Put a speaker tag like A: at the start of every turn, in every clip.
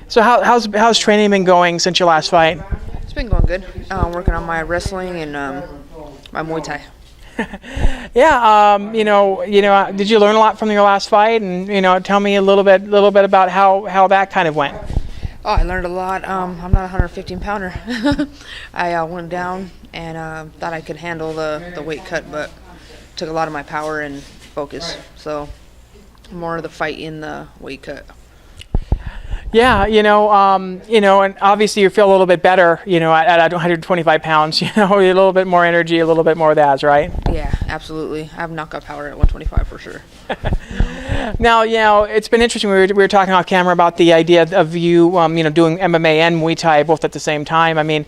A: So how's training been going since your last fight?
B: It's been going good. Working on my wrestling and my Muay Thai.
A: Yeah, did you learn a lot from your last fight? And tell me a little bit about how that kind of went.
B: Oh, I learned a lot. I'm not a 115 pounder. I went down and thought I could handle the weight cut, but took a lot of my power and focus. So more of the fight in the weight cut.
A: Yeah, and obviously you feel a little bit better, at 125 pounds, a little bit more energy, a little bit more of that, right?
B: Yeah, absolutely. I have knockout power at 125 for sure.
A: Now, it's been interesting. We were talking off camera about the idea of you, doing MMA and Muay Thai both at the same time. I mean,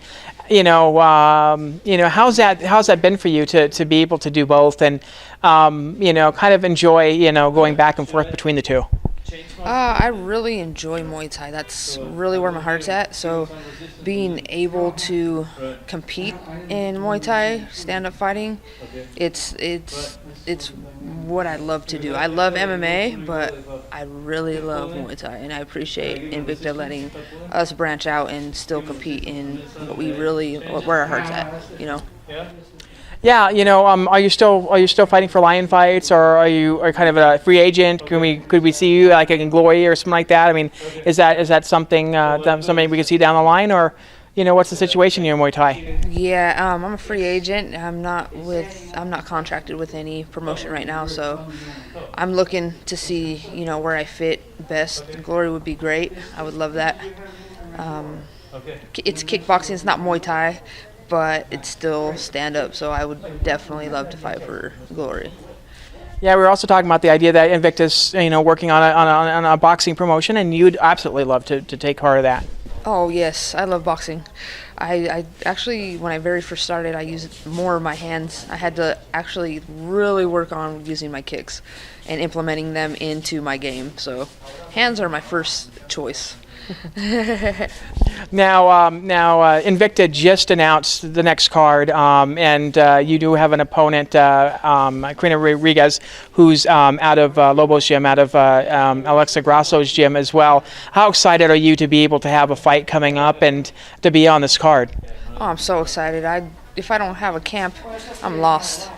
A: how's that been for you to be able to do both and, kind of enjoy, going back and forth between the two?
B: I really enjoy Muay Thai. That's really where my heart's at. So being able to compete in Muay Thai, stand-up fighting, it's what I love to do. I love MMA, but I really love Muay Thai, and I appreciate Invicta letting us branch out and still compete in where our heart's at,
A: Yeah, are you still fighting for lion fights, or are you kind of a free agent? Could we see you like in Glory or something like that? I mean, is that something we can see down the line, or what's the situation here in Muay Thai?
B: Yeah, I'm a free agent. I'm not contracted with any promotion right now, so I'm looking to see where I fit best. Glory would be great. I would love that. It's kickboxing. It's not Muay Thai, but it's still stand-up, so I would definitely love to fight for Glory.
A: Yeah, we were also talking about the idea that Invicta's, working on a boxing promotion, and you'd absolutely love to take part of that.
B: Oh, yes, I love boxing. I actually, when I very first started, I used more of my hands. I had to actually really work on using my kicks and implementing them into my game, so hands are my first choice.
A: Now, Invicta just announced the next card, and you do have an opponent, Karina Rodriguez, who's out of Lobo's gym, out of Alexa Grasso's gym as well. How excited are you to be able to have a fight coming up and to be on this card?
B: Oh, I'm so excited. If I don't have a camp, I'm lost.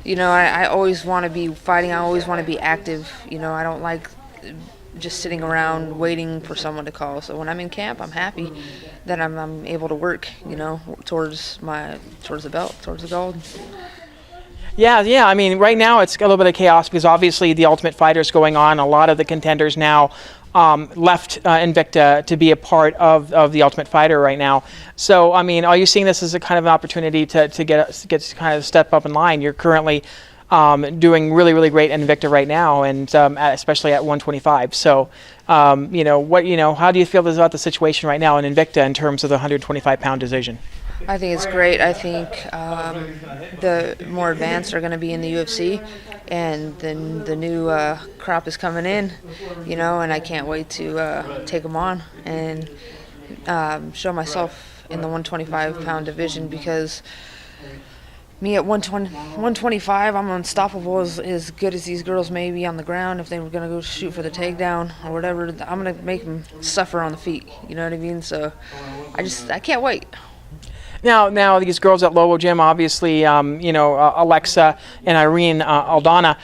B: I always want to be fighting. I always want to be active. I don't like just sitting around waiting for someone to call. So when I'm in camp, I'm happy that I'm able to work, towards the belt, towards the gold.
A: Yeah. I mean, right now it's a little bit of chaos because obviously the Ultimate Fighter is going on. A lot of the contenders now left Invicta to be a part of the Ultimate Fighter right now. So, I mean, are you seeing this as a kind of an opportunity to get kind of step up in line? You're currently doing really, really great in Invicta right now, and especially at 125. So, how do you feel about the situation right now in Invicta in terms of the 125-pound division?
B: I think it's great. I think the more advanced are going to be in the UFC, and then the new crop is coming in, and I can't wait to take them on and show myself in the 125-pound division because me at 125, I'm unstoppable, as good as these girls may be on the ground. If they were going to go shoot for the takedown or whatever, I'm going to make them suffer on the feet. You know what I mean? So I can't wait.
A: Now these girls at Lobo Gym, obviously, Alexa and Irene Aldana,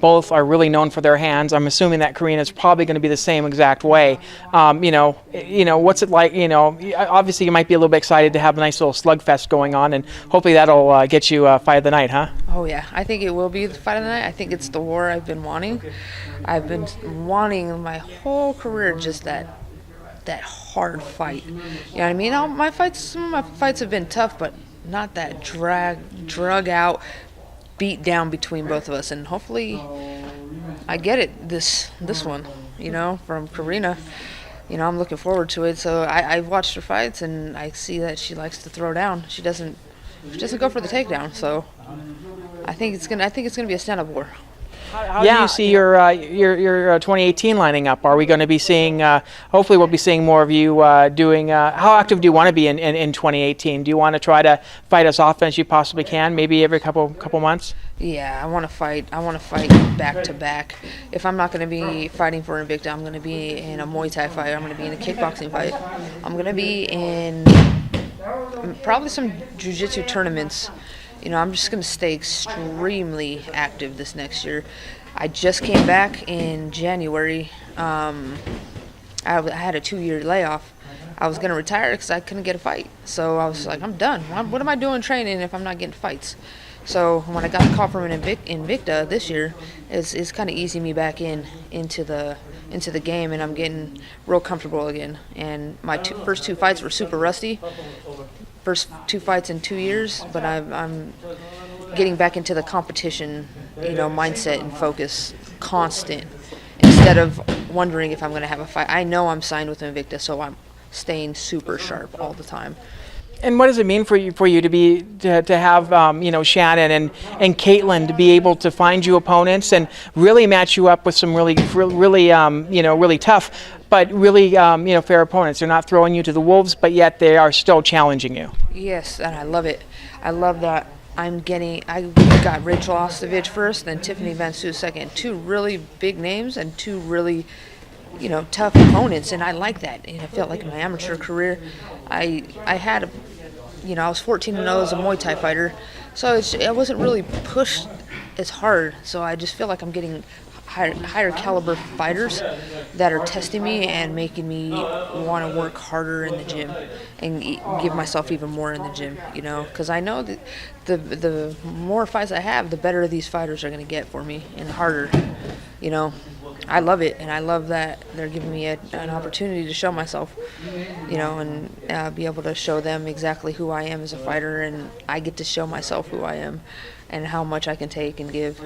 A: both are really known for their hands. I'm assuming that Karina is probably going to be the same exact way. What's it like? Obviously you might be a little bit excited to have a nice little slugfest going on, and hopefully that'll get you fight of the night, huh?
B: Oh yeah, I think it will be the fight of the night. I think it's the war I've been wanting. I've been wanting my whole career, just that hard fight. You know what I mean? Some of my fights have been tough, but not that drug out, beat down between both of us. And hopefully I get it this one, from Karina. I'm looking forward to it. So I've watched her fights, and I see that she likes to throw down. She doesn't go for the takedown. So I think it's gonna be a stand-up war.
A: How do you see your 2018 lining up? Are we going to be seeing? Hopefully, we'll be seeing more of you doing. How active do you want to be in 2018? Do you want to try to fight as often as you possibly can? Maybe every couple months.
B: Yeah, I want to fight. I want to fight back to back. If I'm not going to be fighting for Invicta, I'm going to be in a Muay Thai fight. I'm going to be in a kickboxing fight. I'm going to be in probably some jiu-jitsu tournaments. I'm just going to stay extremely active this next year. I just came back in January. I had a 2-year layoff. I was going to retire because I couldn't get a fight. So I was like, I'm done. What am I doing training if I'm not getting fights? So when I got the call from Invicta this year, it's kind of easing me back into the game, and I'm getting real comfortable again. And my first 2 fights were super rusty. First 2 fights in 2 years, but I'm getting back into the competition, mindset and focus, constant, instead of wondering if I'm going to have a fight. I know I'm signed with Invicta, so I'm staying super sharp all the time.
A: And what does it mean for you to have Shannon and Caitlin to be able to find you opponents and really match you up with some really tough but really fair opponents? They're not throwing you to the wolves, but yet they are still challenging you.
B: Yes, and I love it. I love that I got Rachel Ostovich first, then Tiffany Van Soo second. 2 really big names and 2 really tough opponents, and I like that. And I felt like in my amateur career, I had I was 14-0 as a Muay Thai fighter, so I wasn't really pushed as hard. So I just feel like I'm getting higher caliber fighters that are testing me and making me want to work harder in the gym and give myself even more in the gym, because I know that the more fights I have, the better these fighters are going to get for me and harder, I love it, and I love that they're giving me an opportunity to show myself, and be able to show them exactly who I am as a fighter, and I get to show myself who I am and how much I can take and give.